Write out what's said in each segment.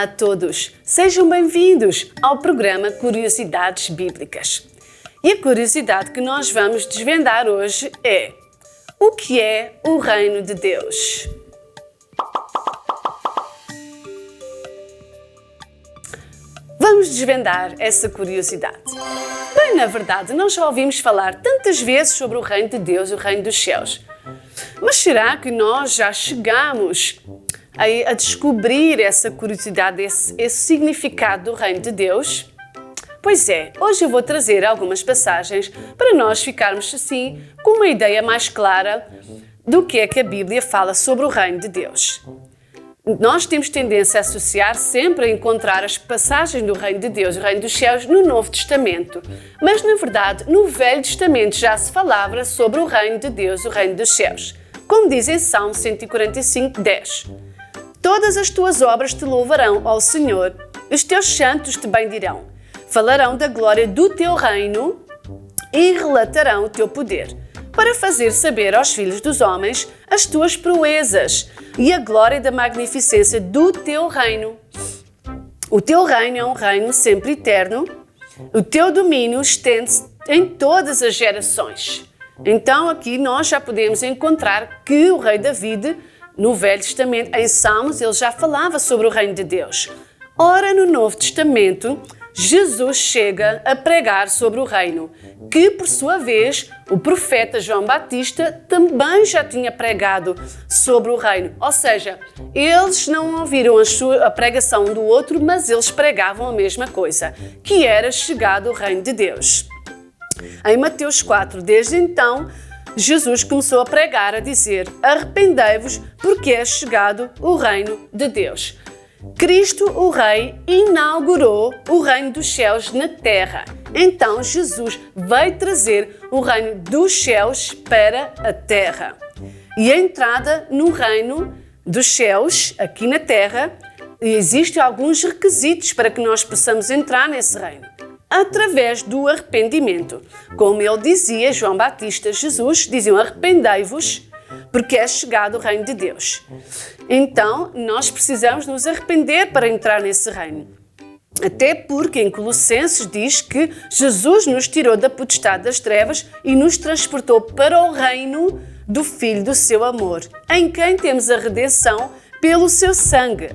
Olá a todos! Sejam bem-vindos ao programa Curiosidades Bíblicas. E a curiosidade que nós vamos desvendar hoje é: o que é o Reino de Deus? Vamos desvendar essa curiosidade. Bem, na verdade, nós já ouvimos falar tantas vezes sobre o Reino de Deus e o Reino dos Céus. Mas será que nós já chegamos a descobrir essa curiosidade, esse significado do Reino de Deus? Pois é, hoje eu vou trazer algumas passagens para nós ficarmos assim com uma ideia mais clara do que é que a Bíblia fala sobre o Reino de Deus. Nós temos tendência a associar sempre a encontrar as passagens do Reino de Deus e o Reino dos Céus no Novo Testamento. Mas, na verdade, no Velho Testamento já se falava sobre o Reino de Deus e o Reino dos Céus. Como diz em Salmo 145, 10. Todas as tuas obras te louvarão, ó Senhor, os teus santos te bendirão. Falarão da glória do teu reino e relatarão o teu poder, para fazer saber aos filhos dos homens as tuas proezas e a glória da magnificência do teu reino. O teu reino é um reino sempre eterno, o teu domínio estende-se em todas as gerações. Então aqui nós já podemos encontrar que o rei David, no Velho Testamento, em Salmos, ele já falava sobre o reino de Deus. Ora, no Novo Testamento, Jesus chega a pregar sobre o reino, que, por sua vez, o profeta João Batista também já tinha pregado sobre o reino. Ou seja, eles não ouviram a pregação do outro, mas eles pregavam a mesma coisa, que era chegado o reino de Deus. Em Mateus 4, desde então, Jesus começou a pregar, a dizer: arrependei-vos, porque é chegado o reino de Deus. Cristo, o Rei, inaugurou o reino dos céus na terra. Então, Jesus veio trazer o reino dos céus para a terra. E a entrada no reino dos céus, aqui na terra, existem alguns requisitos para que nós possamos entrar nesse reino. Através do arrependimento. Como ele dizia, João Batista, Jesus, diziam: arrependei-vos, porque é chegado o reino de Deus. Então, nós precisamos nos arrepender para entrar nesse reino. Até porque em Colossenses diz que Jesus nos tirou da potestade das trevas e nos transportou para o reino do Filho do seu amor, em quem temos a redenção pelo seu sangue,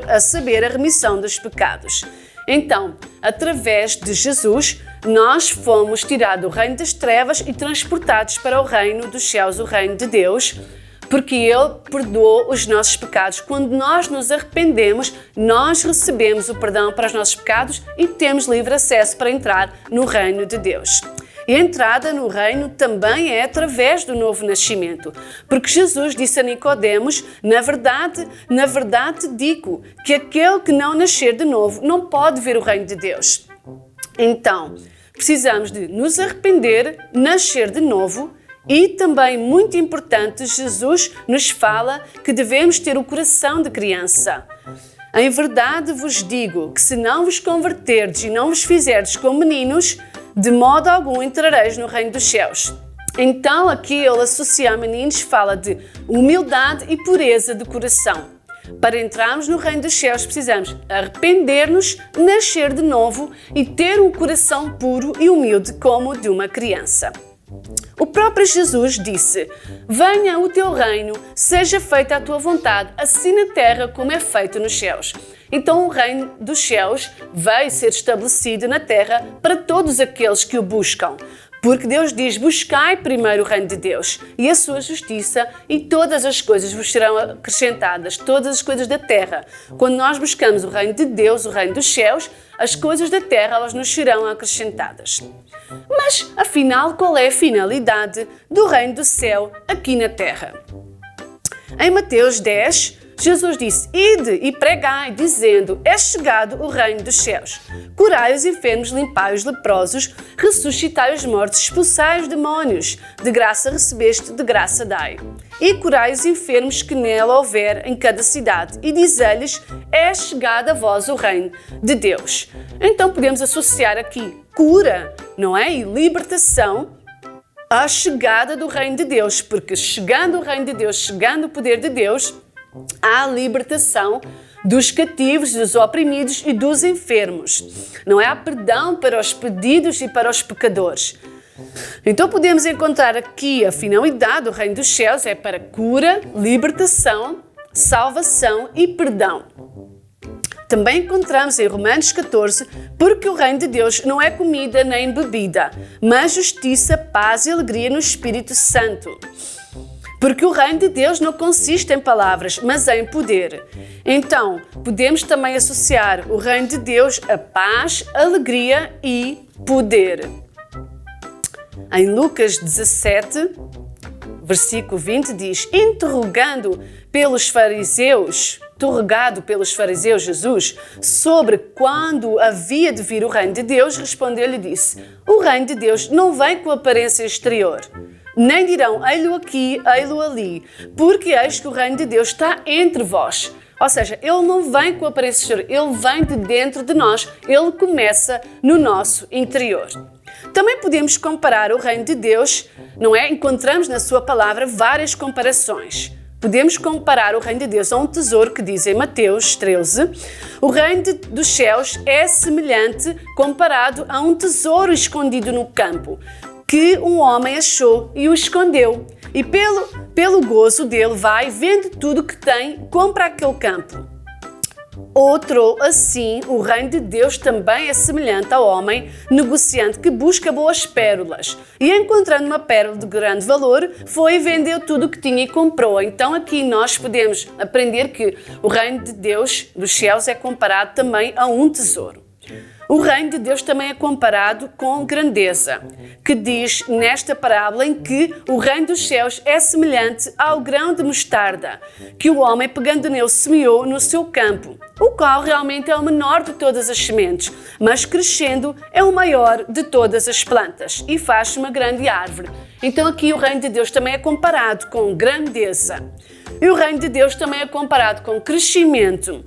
a saber, a remissão dos pecados. Então, através de Jesus, nós fomos tirados do reino das trevas e transportados para o reino dos céus, o reino de Deus, porque Ele perdoou os nossos pecados. Quando nós nos arrependemos, nós recebemos o perdão para os nossos pecados e temos livre acesso para entrar no reino de Deus. E a entrada no reino também é através do novo nascimento, porque Jesus disse a Nicodemos: na verdade digo que aquele que não nascer de novo não pode ver o reino de Deus. Então, precisamos de nos arrepender, nascer de novo. E também, muito importante, Jesus nos fala que devemos ter o coração de criança. Em verdade vos digo que se não vos converterdes e não vos fizerdes como meninos, de modo algum entrareis no reino dos céus. Então, aqui ele associa a meninos, fala de humildade e pureza de coração. Para entrarmos no reino dos céus, precisamos arrepender-nos, nascer de novo e ter um coração puro e humilde como o de uma criança. O próprio Jesus disse: venha o teu reino, seja feita a tua vontade, assim na terra como é feito nos céus. Então o reino dos céus veio ser estabelecido na terra para todos aqueles que o buscam. Porque Deus diz: buscai primeiro o reino de Deus e a sua justiça, e todas as coisas vos serão acrescentadas, todas as coisas da terra. Quando nós buscamos o reino de Deus, o reino dos céus, as coisas da terra, elas nos serão acrescentadas. Mas, afinal, qual é a finalidade do reino do céu aqui na terra? Em Mateus 10, Jesus disse: ide e pregai, dizendo: é chegado o reino dos céus. Curai os enfermos, limpai os leprosos, ressuscitai os mortos, expulsai os demónios. De graça recebeste, de graça dai. E curai os enfermos que nela houver em cada cidade, e diz-lhes: é chegado a vós o reino de Deus. Então podemos associar aqui cura, não é? E libertação à chegada do reino de Deus, porque chegando o reino de Deus, chegando o poder de Deus, há libertação dos cativos, dos oprimidos e dos enfermos. Não é? Há perdão para os pedidos e para os pecadores. Então podemos encontrar aqui a finalidade do reino dos céus é para cura, libertação, salvação e perdão. Também encontramos em Romanos 14, porque o reino de Deus não é comida nem bebida, mas justiça, paz e alegria no Espírito Santo. Porque o reino de Deus não consiste em palavras, mas em poder. Então, podemos também associar o reino de Deus a paz, alegria e poder. Em Lucas 17, versículo 20 diz, interrogado pelos fariseus, Jesus, sobre quando havia de vir o reino de Deus, respondeu-lhe e disse, o reino de Deus não vem com aparência exterior, nem dirão, ei-lo aqui, ei-lo ali, porque eis que o reino de Deus está entre vós. Ou seja, ele não vem com aparência exterior, ele vem de dentro de nós, ele começa no nosso interior. Também podemos comparar o reino de Deus, não é? Encontramos na sua palavra várias comparações. Podemos comparar o reino de Deus a um tesouro que diz em Mateus 13, o reino dos céus é semelhante comparado a um tesouro escondido no campo, que um homem achou e o escondeu. E pelo gozo dele vai, vende tudo que tem, compra aquele campo. Outro, assim, o reino de Deus também é semelhante ao homem negociante que busca boas pérolas. E encontrando uma pérola de grande valor, foi e vendeu tudo o que tinha e comprou. Então aqui nós podemos aprender que o reino de Deus dos céus é comparado também a um tesouro. O reino de Deus também é comparado com grandeza, que diz nesta parábola em que o reino dos céus é semelhante ao grão de mostarda, que o homem pegando nele semeou no seu campo, o qual realmente é o menor de todas as sementes, mas crescendo é o maior de todas as plantas e faz uma grande árvore. Então aqui o reino de Deus também é comparado com grandeza. E o reino de Deus também é comparado com crescimento,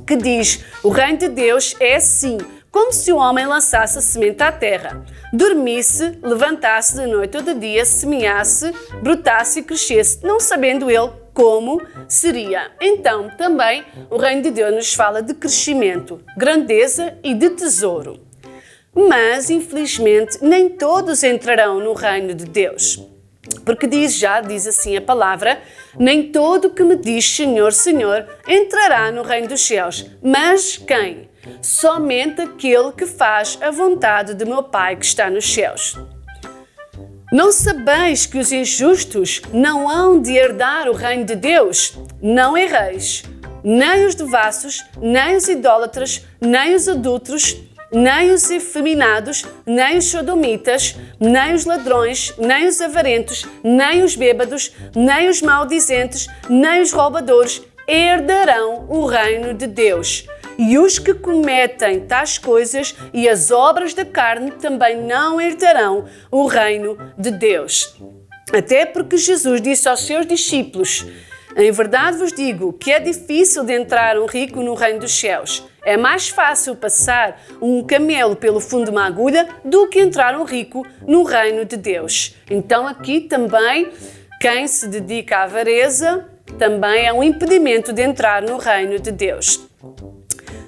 que diz, o reino de Deus é assim, como se o homem lançasse a semente à terra, dormisse, levantasse de noite ou de dia, semeasse, brotasse e crescesse, não sabendo ele como seria. Então, também, o reino de Deus nos fala de crescimento, grandeza e de tesouro. Mas, infelizmente, nem todos entrarão no reino de Deus. Porque diz assim a palavra, nem todo que me diz Senhor, Senhor, entrará no reino dos céus. Mas quem? Somente aquele que faz a vontade de meu Pai que está nos céus. Não sabeis que os injustos não hão de herdar o reino de Deus? Não erreis, nem os devassos, nem os idólatras, nem os adúlteros, nem os efeminados, nem os sodomitas, nem os ladrões, nem os avarentos, nem os bêbados, nem os maldizentes, nem os roubadores herdarão o reino de Deus. E os que cometem tais coisas e as obras da carne também não herdarão o reino de Deus. Até porque Jesus disse aos seus discípulos, em verdade vos digo que é difícil de entrar um rico no reino dos céus. É mais fácil passar um camelo pelo fundo de uma agulha do que entrar um rico no reino de Deus. Então aqui também, quem se dedica à avareza também é um impedimento de entrar no reino de Deus.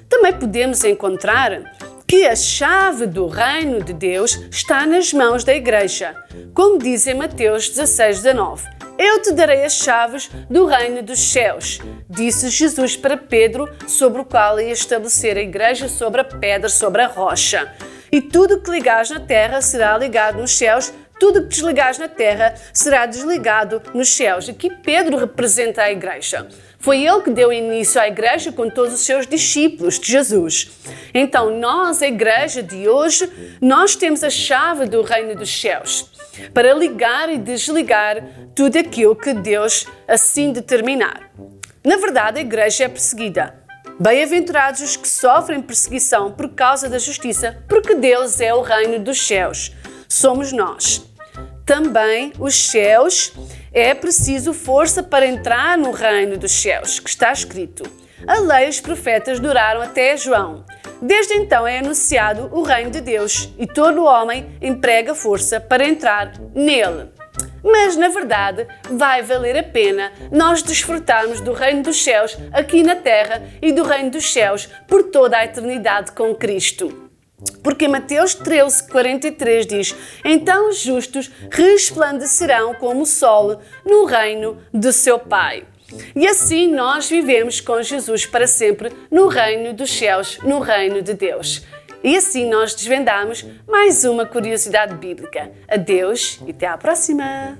Também podemos encontrar que a chave do reino de Deus está nas mãos da igreja, como diz em Mateus 16:19. Eu te darei as chaves do reino dos céus, disse Jesus para Pedro, sobre o qual ia estabelecer a igreja sobre a pedra, sobre a rocha. E tudo que ligares na terra será ligado nos céus, tudo que desligares na terra será desligado nos céus. Aqui Pedro representa a igreja. Foi ele que deu início à igreja com todos os seus discípulos de Jesus. Então nós, a igreja de hoje, nós temos a chave do reino dos céus para ligar e desligar tudo aquilo que Deus assim determinar. Na verdade, a igreja é perseguida. Bem-aventurados os que sofrem perseguição por causa da justiça, porque Deus é o reino dos céus. Somos nós. Também os céus, é preciso força para entrar no reino dos céus, que está escrito. A lei e os profetas duraram até João. Desde então é anunciado o reino de Deus e todo homem emprega força para entrar nele. Mas, na verdade, vai valer a pena nós desfrutarmos do reino dos céus aqui na terra e do reino dos céus por toda a eternidade com Cristo. Porque Mateus 13:43 diz: então os justos resplandecerão como o sol no reino de seu Pai. E assim nós vivemos com Jesus para sempre no reino dos céus, no reino de Deus. E assim nós desvendamos mais uma curiosidade bíblica. Adeus e até à próxima!